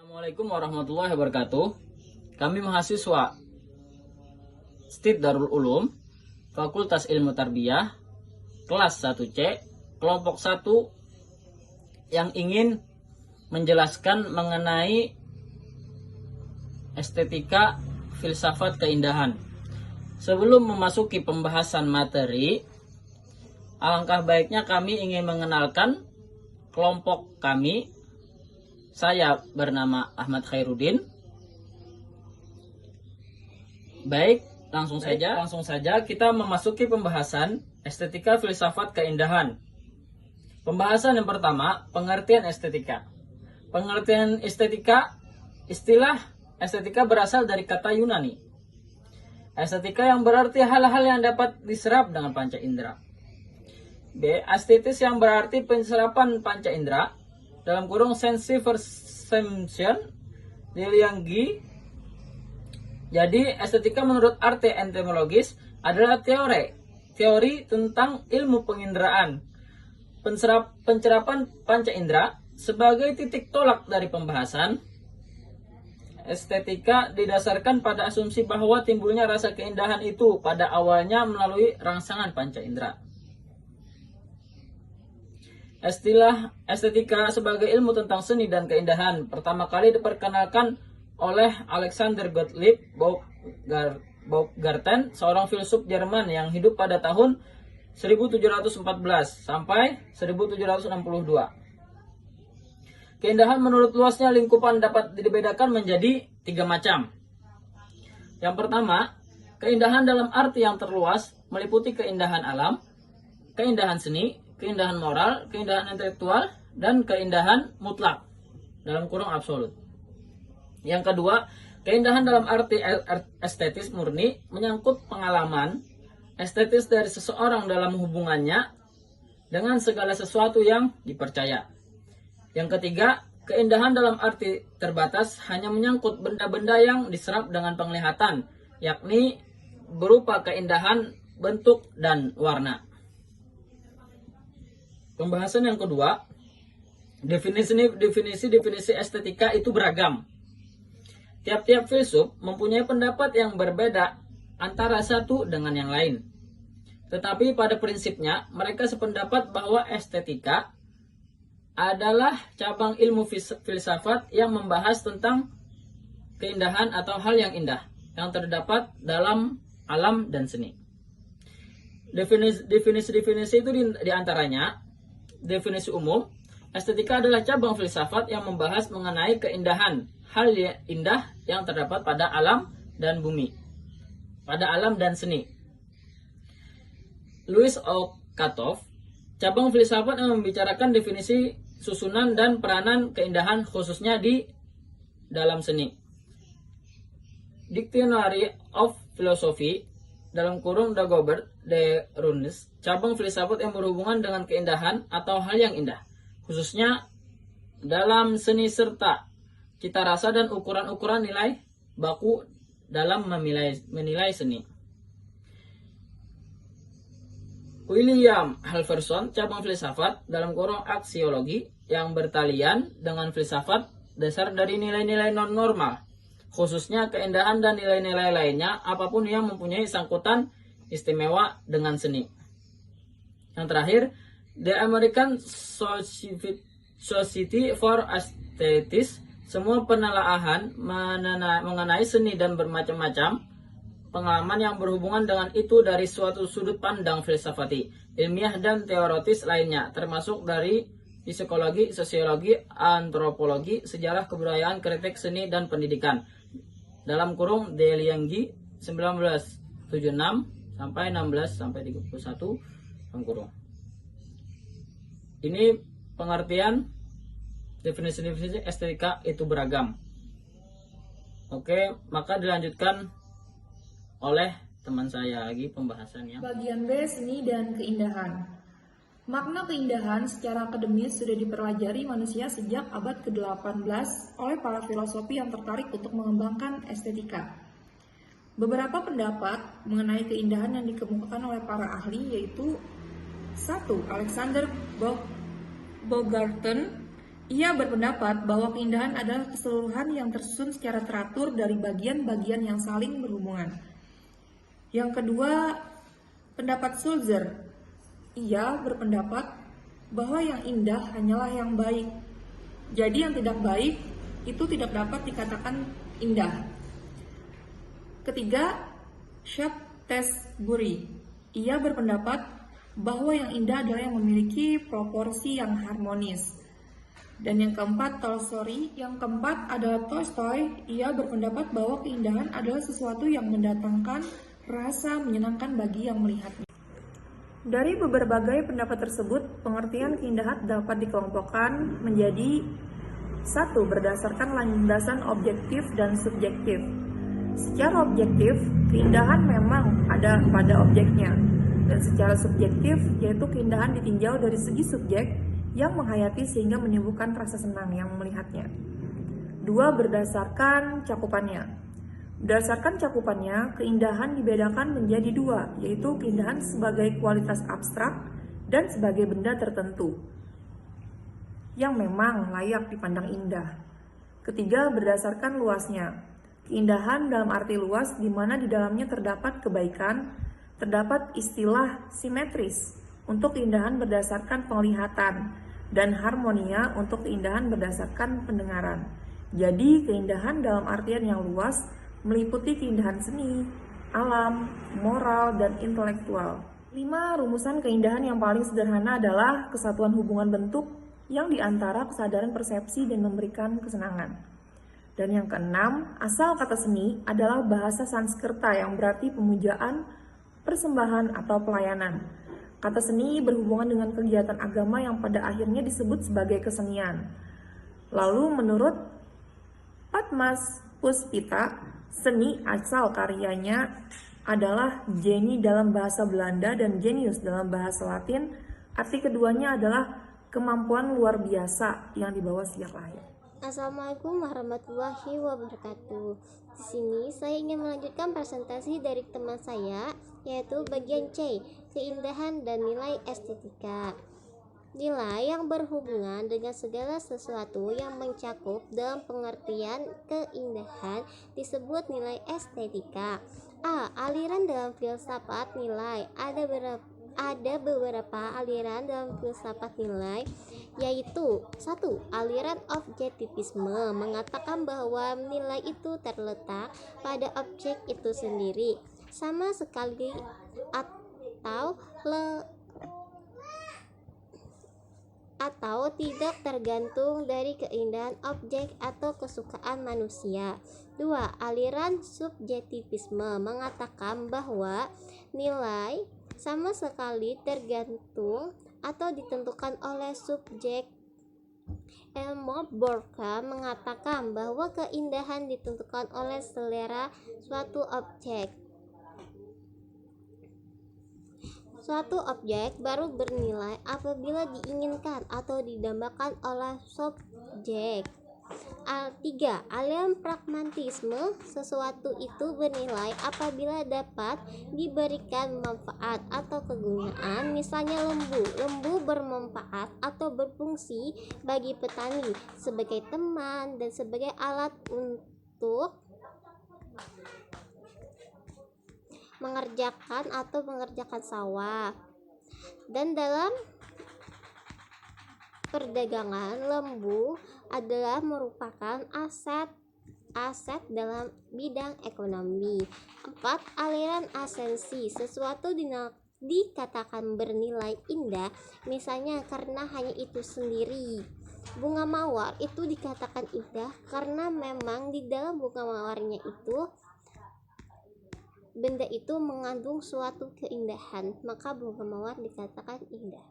Assalamualaikum warahmatullahi wabarakatuh. Kami mahasiswa STIT Darul Ulum, Fakultas Ilmu Tarbiyah, kelas 1C, kelompok 1 yang ingin menjelaskan mengenai estetika filsafat keindahan. Sebelum memasuki pembahasan materi, alangkah baiknya kami ingin mengenalkan kelompok kami. Saya bernama Ahmad Khairuddin. Baik, langsung saja kita memasuki pembahasan estetika filsafat keindahan. Pembahasan yang pertama, pengertian estetika. Pengertian estetika, istilah estetika berasal dari kata Yunani. Estetika yang berarti hal-hal yang dapat diserap dengan panca indera. B. Estetis yang berarti penyerapan panca indera, dalam kurung sensi perception Lilianggi. Jadi estetika menurut arti entomologis adalah teori tentang ilmu penginderaan, pencerapan panca indera. Sebagai titik tolak dari pembahasan, estetika didasarkan pada asumsi bahwa timbulnya rasa keindahan itu pada awalnya melalui rangsangan panca indera. Istilah estetika sebagai ilmu tentang seni dan keindahan pertama kali diperkenalkan oleh Alexander Gottlieb Baumgarten, seorang filsuf Jerman yang hidup pada tahun 1714 sampai 1762. Keindahan menurut luasnya lingkupan dapat dibedakan menjadi 3 macam. Yang pertama, keindahan dalam arti yang terluas meliputi keindahan alam, keindahan seni, keindahan moral, keindahan intelektual, dan keindahan mutlak dalam kurung absolut. Yang kedua, keindahan dalam arti estetis murni menyangkut pengalaman estetis dari seseorang dalam hubungannya dengan segala sesuatu yang dipercaya. Yang ketiga, keindahan dalam arti terbatas hanya menyangkut benda-benda yang diserap dengan penglihatan, yakni berupa keindahan bentuk dan warna. Pembahasan yang kedua, definisi estetika itu beragam. Tiap-tiap filsuf mempunyai pendapat yang berbeda antara satu dengan yang lain. Tetapi pada prinsipnya mereka sependapat bahwa estetika adalah cabang ilmu filsafat yang membahas tentang keindahan atau hal yang indah yang terdapat dalam alam dan seni. Definisi-definisi itu diantaranya: definisi umum, estetika adalah cabang filsafat yang membahas mengenai keindahan, hal indah yang terdapat pada alam dan bumi, pada alam dan seni. Louis O. Katov, cabang filsafat yang membicarakan definisi susunan dan peranan keindahan khususnya di dalam seni. Dictionary of Philosophy, dalam kurung Dagobert de Runnes, cabang filsafat yang berhubungan dengan keindahan atau hal yang indah, khususnya dalam seni serta cita rasa dan ukuran-ukuran nilai baku dalam menilai seni. William Halverson, cabang filsafat dalam kurung aksiologi yang bertalian dengan filsafat dasar dari nilai-nilai non-normal, khususnya keindahan dan nilai-nilai lainnya apapun yang mempunyai sangkutan istimewa dengan seni. Yang terakhir, The American Society for Aesthetics, semua penelaahan mengenai seni dan bermacam-macam pengalaman yang berhubungan dengan itu dari suatu sudut pandang filsafati, ilmiah dan teoritis lainnya, termasuk dari psikologi, sosiologi, antropologi, sejarah kebudayaan, kritik seni dan pendidikan. Dalam kurung Delianggi 1976 sampai 16 sampai 31 dalam kurung. Ini pengertian definisi estetika itu beragam. Oke, maka dilanjutkan oleh teman saya lagi pembahasannya. Bagian B, seni dan keindahan. Makna keindahan secara akademis sudah dipelajari manusia sejak abad ke-18 oleh para filosofi yang tertarik untuk mengembangkan estetika. Beberapa pendapat mengenai keindahan yang dikemukakan oleh para ahli yaitu 1. Alexander Baumgarten Ia berpendapat bahwa keindahan adalah keseluruhan yang tersusun secara teratur dari bagian-bagian yang saling berhubungan. Yang kedua, pendapat Sulzer. Ia berpendapat bahwa yang indah hanyalah yang baik. Jadi yang tidak baik itu tidak dapat dikatakan indah. Ketiga, Shaftesbury. Ia berpendapat bahwa yang indah adalah yang memiliki proporsi yang harmonis. Dan yang keempat, Tolstoy. Yang keempat adalah Tolstoy. Ia berpendapat bahwa keindahan adalah sesuatu yang mendatangkan rasa menyenangkan bagi yang melihatnya. Dari berbagai pendapat tersebut, pengertian keindahan dapat dikelompokkan menjadi satu, berdasarkan landasan objektif dan subjektif. Secara objektif, keindahan memang ada pada objeknya, dan secara subjektif, yaitu keindahan ditinjau dari segi subjek yang menghayati sehingga menimbulkan rasa senang yang melihatnya. Dua, berdasarkan cakupannya. Berdasarkan cakupannya, keindahan dibedakan menjadi dua, yaitu keindahan sebagai kualitas abstrak dan sebagai benda tertentu yang memang layak dipandang indah. Ketiga, berdasarkan luasnya. Keindahan dalam arti luas di mana di dalamnya terdapat kebaikan, terdapat istilah simetris untuk keindahan berdasarkan penglihatan dan harmonia untuk keindahan berdasarkan pendengaran. Jadi, keindahan dalam artian yang luas meliputi keindahan seni, alam, moral, dan intelektual. 5. Rumusan keindahan yang paling sederhana adalah kesatuan hubungan bentuk yang diantara kesadaran persepsi dan memberikan kesenangan. Dan yang keenam, asal kata seni adalah bahasa Sanskerta yang berarti pemujaan, persembahan, atau pelayanan. Kata seni berhubungan dengan kegiatan agama yang pada akhirnya disebut sebagai kesenian. Lalu menurut Patmas Puspita, seni asal karyanya adalah geni dalam bahasa Belanda dan genius dalam bahasa Latin. Arti keduanya adalah kemampuan luar biasa yang dibawa sejak lahir. Assalamualaikum warahmatullahi wabarakatuh. Di sini saya ingin melanjutkan presentasi dari teman saya, yaitu bagian C, keindahan dan nilai estetika. Nilai yang berhubungan dengan segala sesuatu yang mencakup dalam pengertian keindahan disebut nilai estetika. A. Aliran dalam filsafat nilai. Ada beberapa aliran dalam filsafat nilai, yaitu 1. Aliran objektivisme mengatakan bahwa nilai itu terletak pada objek itu sendiri sama sekali atau tidak tergantung dari keindahan objek atau kesukaan manusia. 2. Aliran subjektivisme mengatakan bahwa nilai sama sekali tergantung atau ditentukan oleh subjek. Elmore Durkheim mengatakan bahwa keindahan ditentukan oleh selera suatu objek. Suatu objek baru bernilai apabila diinginkan atau didambakan oleh subjek. 3. Aliran pragmatisme, sesuatu itu bernilai apabila dapat diberikan manfaat atau kegunaan. Misalnya lembu bermanfaat atau berfungsi bagi petani sebagai teman dan sebagai alat untuk mengerjakan sawah. Dan dalam perdagangan, lembu adalah merupakan aset dalam bidang ekonomi. 4. Aliran asensi, sesuatu dikatakan bernilai indah misalnya karena hanya itu sendiri. Bunga mawar itu dikatakan indah karena memang di dalam bunga mawarnya itu benda itu mengandung suatu keindahan, maka bunga mawar dikatakan indah.